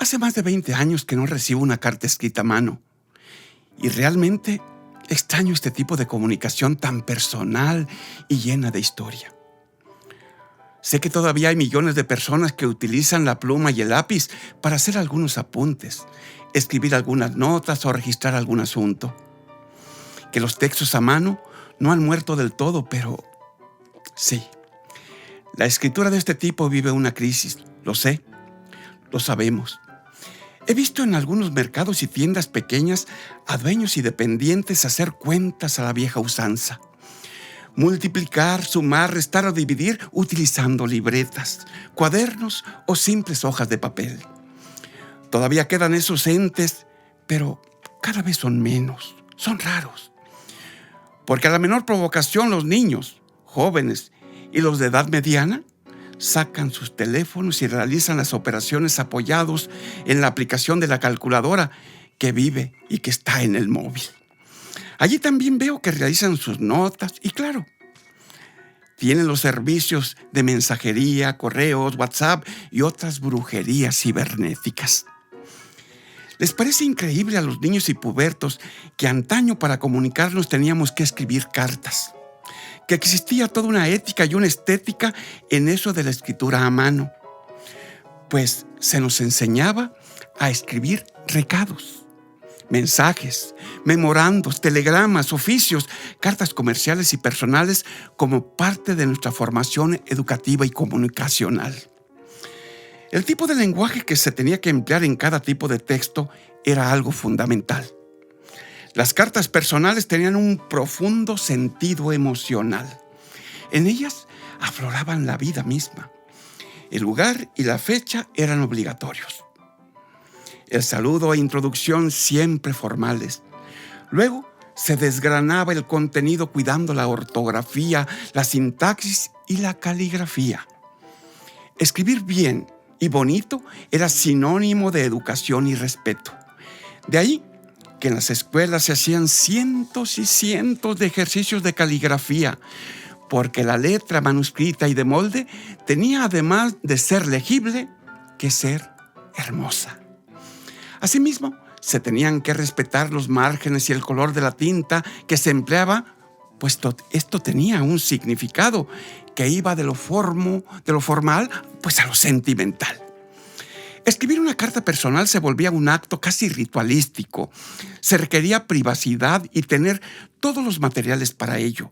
Hace más de 20 años que no recibo una carta escrita a mano y realmente extraño este tipo de comunicación tan personal y llena de historia. Sé que todavía hay millones de personas que utilizan la pluma y el lápiz para hacer algunos apuntes, escribir algunas notas o registrar algún asunto. Que los textos a mano no han muerto del todo, pero sí, la escritura de este tipo vive una crisis, lo sé, lo sabemos. He visto en algunos mercados y tiendas pequeñas a dueños y dependientes hacer cuentas a la vieja usanza. Multiplicar, sumar, restar o dividir utilizando libretas, cuadernos o simples hojas de papel. Todavía quedan esos entes, pero cada vez son menos, son raros. Porque a la menor provocación los niños, jóvenes y los de edad mediana sacan sus teléfonos y realizan las operaciones apoyados en la aplicación de la calculadora que vive y que está en el móvil. Allí también veo que realizan sus notas y claro, tienen los servicios de mensajería, correos, WhatsApp y otras brujerías cibernéticas. ¿Les parece increíble a los niños y pubertos que antaño para comunicarnos teníamos que escribir cartas? Que existía toda una ética y una estética en eso de la escritura a mano. Pues se nos enseñaba a escribir recados, mensajes, memorandos, telegramas, oficios, cartas comerciales y personales como parte de nuestra formación educativa y comunicacional. El tipo de lenguaje que se tenía que emplear en cada tipo de texto era algo fundamental. Las cartas personales tenían un profundo sentido emocional. En ellas afloraban la vida misma. El lugar y la fecha eran obligatorios. El saludo e introducción siempre formales. Luego se desgranaba el contenido cuidando la ortografía, la sintaxis y la caligrafía. Escribir bien y bonito era sinónimo de educación y respeto. De ahí que en las escuelas se hacían cientos y cientos de ejercicios de caligrafía, porque la letra manuscrita y de molde tenía, además de ser legible, que ser hermosa. Asimismo, se tenían que respetar los márgenes y el color de la tinta que se empleaba, puesto esto tenía un significado que iba de lo formal, pues a lo sentimental. Escribir una carta personal se volvía un acto casi ritualístico. Se requería privacidad y tener todos los materiales para ello.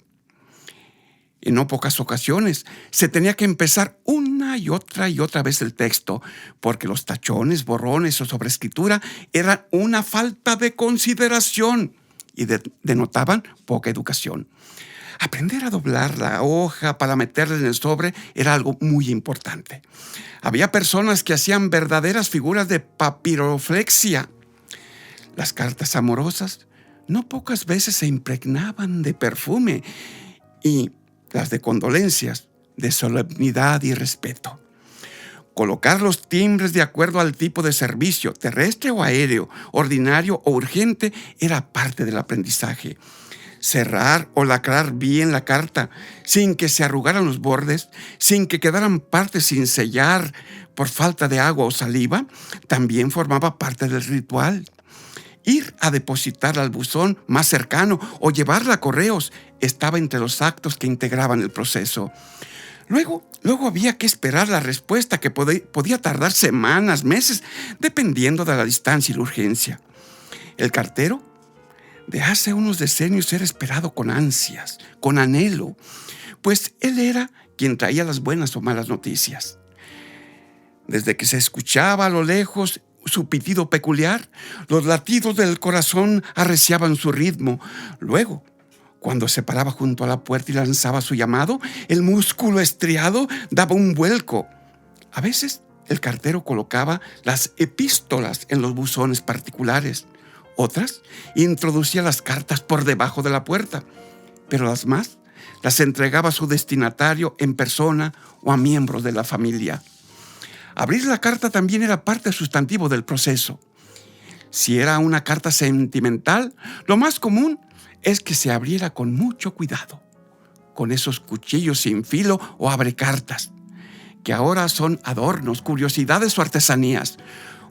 En no pocas ocasiones se tenía que empezar una y otra vez el texto, porque los tachones, borrones o sobreescritura eran una falta de consideración y denotaban poca educación. Aprender a doblar la hoja para meterla en el sobre era algo muy importante. Había personas que hacían verdaderas figuras de papiroflexia. Las cartas amorosas no pocas veces se impregnaban de perfume y las de condolencias de solemnidad y respeto. Colocar los timbres de acuerdo al tipo de servicio, terrestre o aéreo, ordinario o urgente, era parte del aprendizaje. Cerrar o lacrar bien la carta sin que se arrugaran los bordes, sin que quedaran partes sin sellar por falta de agua o saliva, también formaba parte del ritual. Ir a depositar al buzón más cercano o llevarla a correos estaba entre los actos que integraban el proceso. Luego había que esperar la respuesta que podía tardar semanas, meses, dependiendo de la distancia y la urgencia. El cartero de hace unos decenios era esperado con ansias, con anhelo, pues él era quien traía las buenas o malas noticias. Desde que se escuchaba a lo lejos su pitido peculiar, los latidos del corazón arreciaban su ritmo. Luego, cuando se paraba junto a la puerta y lanzaba su llamado, el músculo estriado daba un vuelco. A veces, el cartero colocaba las epístolas en los buzones particulares. Otras, introducía las cartas por debajo de la puerta, pero las más las entregaba a su destinatario en persona o a miembros de la familia. Abrir la carta también era parte sustantivo del proceso. Si era una carta sentimental, lo más común es que se abriera con mucho cuidado, con esos cuchillos sin filo o abrecartas, que ahora son adornos, curiosidades o artesanías.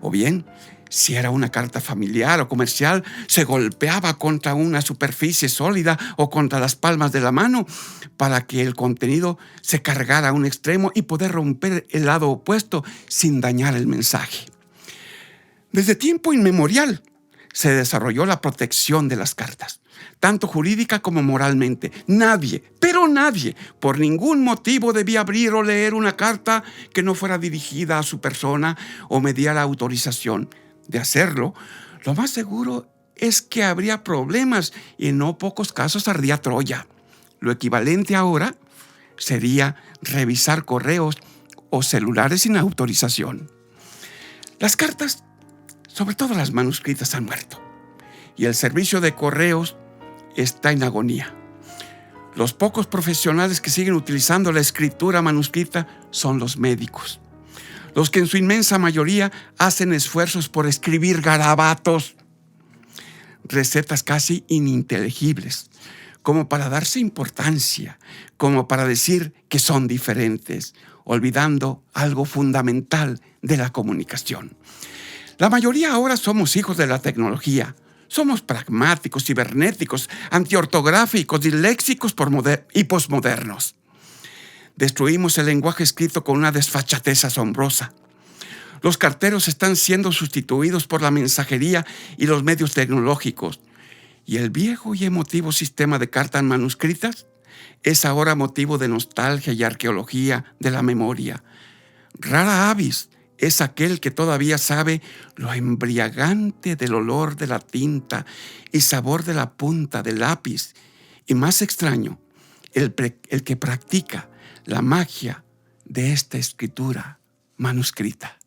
O bien, si era una carta familiar o comercial, se golpeaba contra una superficie sólida o contra las palmas de la mano para que el contenido se cargara a un extremo y poder romper el lado opuesto sin dañar el mensaje. Desde tiempo inmemorial se desarrolló la protección de las cartas, tanto jurídica como moralmente. Nadie, pero nadie, por ningún motivo debía abrir o leer una carta que no fuera dirigida a su persona o mediara autorización. De hacerlo, lo más seguro es que habría problemas y en no pocos casos ardía Troya. Lo equivalente ahora sería revisar correos o celulares sin autorización. Las cartas, sobre todo las manuscritas, han muerto y el servicio de correos está en agonía. Los pocos profesionales que siguen utilizando la escritura manuscrita son los médicos, los que en su inmensa mayoría hacen esfuerzos por escribir garabatos, recetas casi ininteligibles, como para darse importancia, como para decir que son diferentes, olvidando algo fundamental de la comunicación. La mayoría ahora somos hijos de la tecnología. Somos pragmáticos, cibernéticos, antiortográficos, disléxicos y posmodernos. Destruimos el lenguaje escrito con una desfachatez asombrosa. Los carteros están siendo sustituidos por la mensajería y los medios tecnológicos. Y el viejo y emotivo sistema de cartas manuscritas es ahora motivo de nostalgia y arqueología de la memoria. Rara avis es aquel que todavía sabe lo embriagante del olor de la tinta y sabor de la punta del lápiz. Y más extraño, el que practica la magia de esta escritura manuscrita.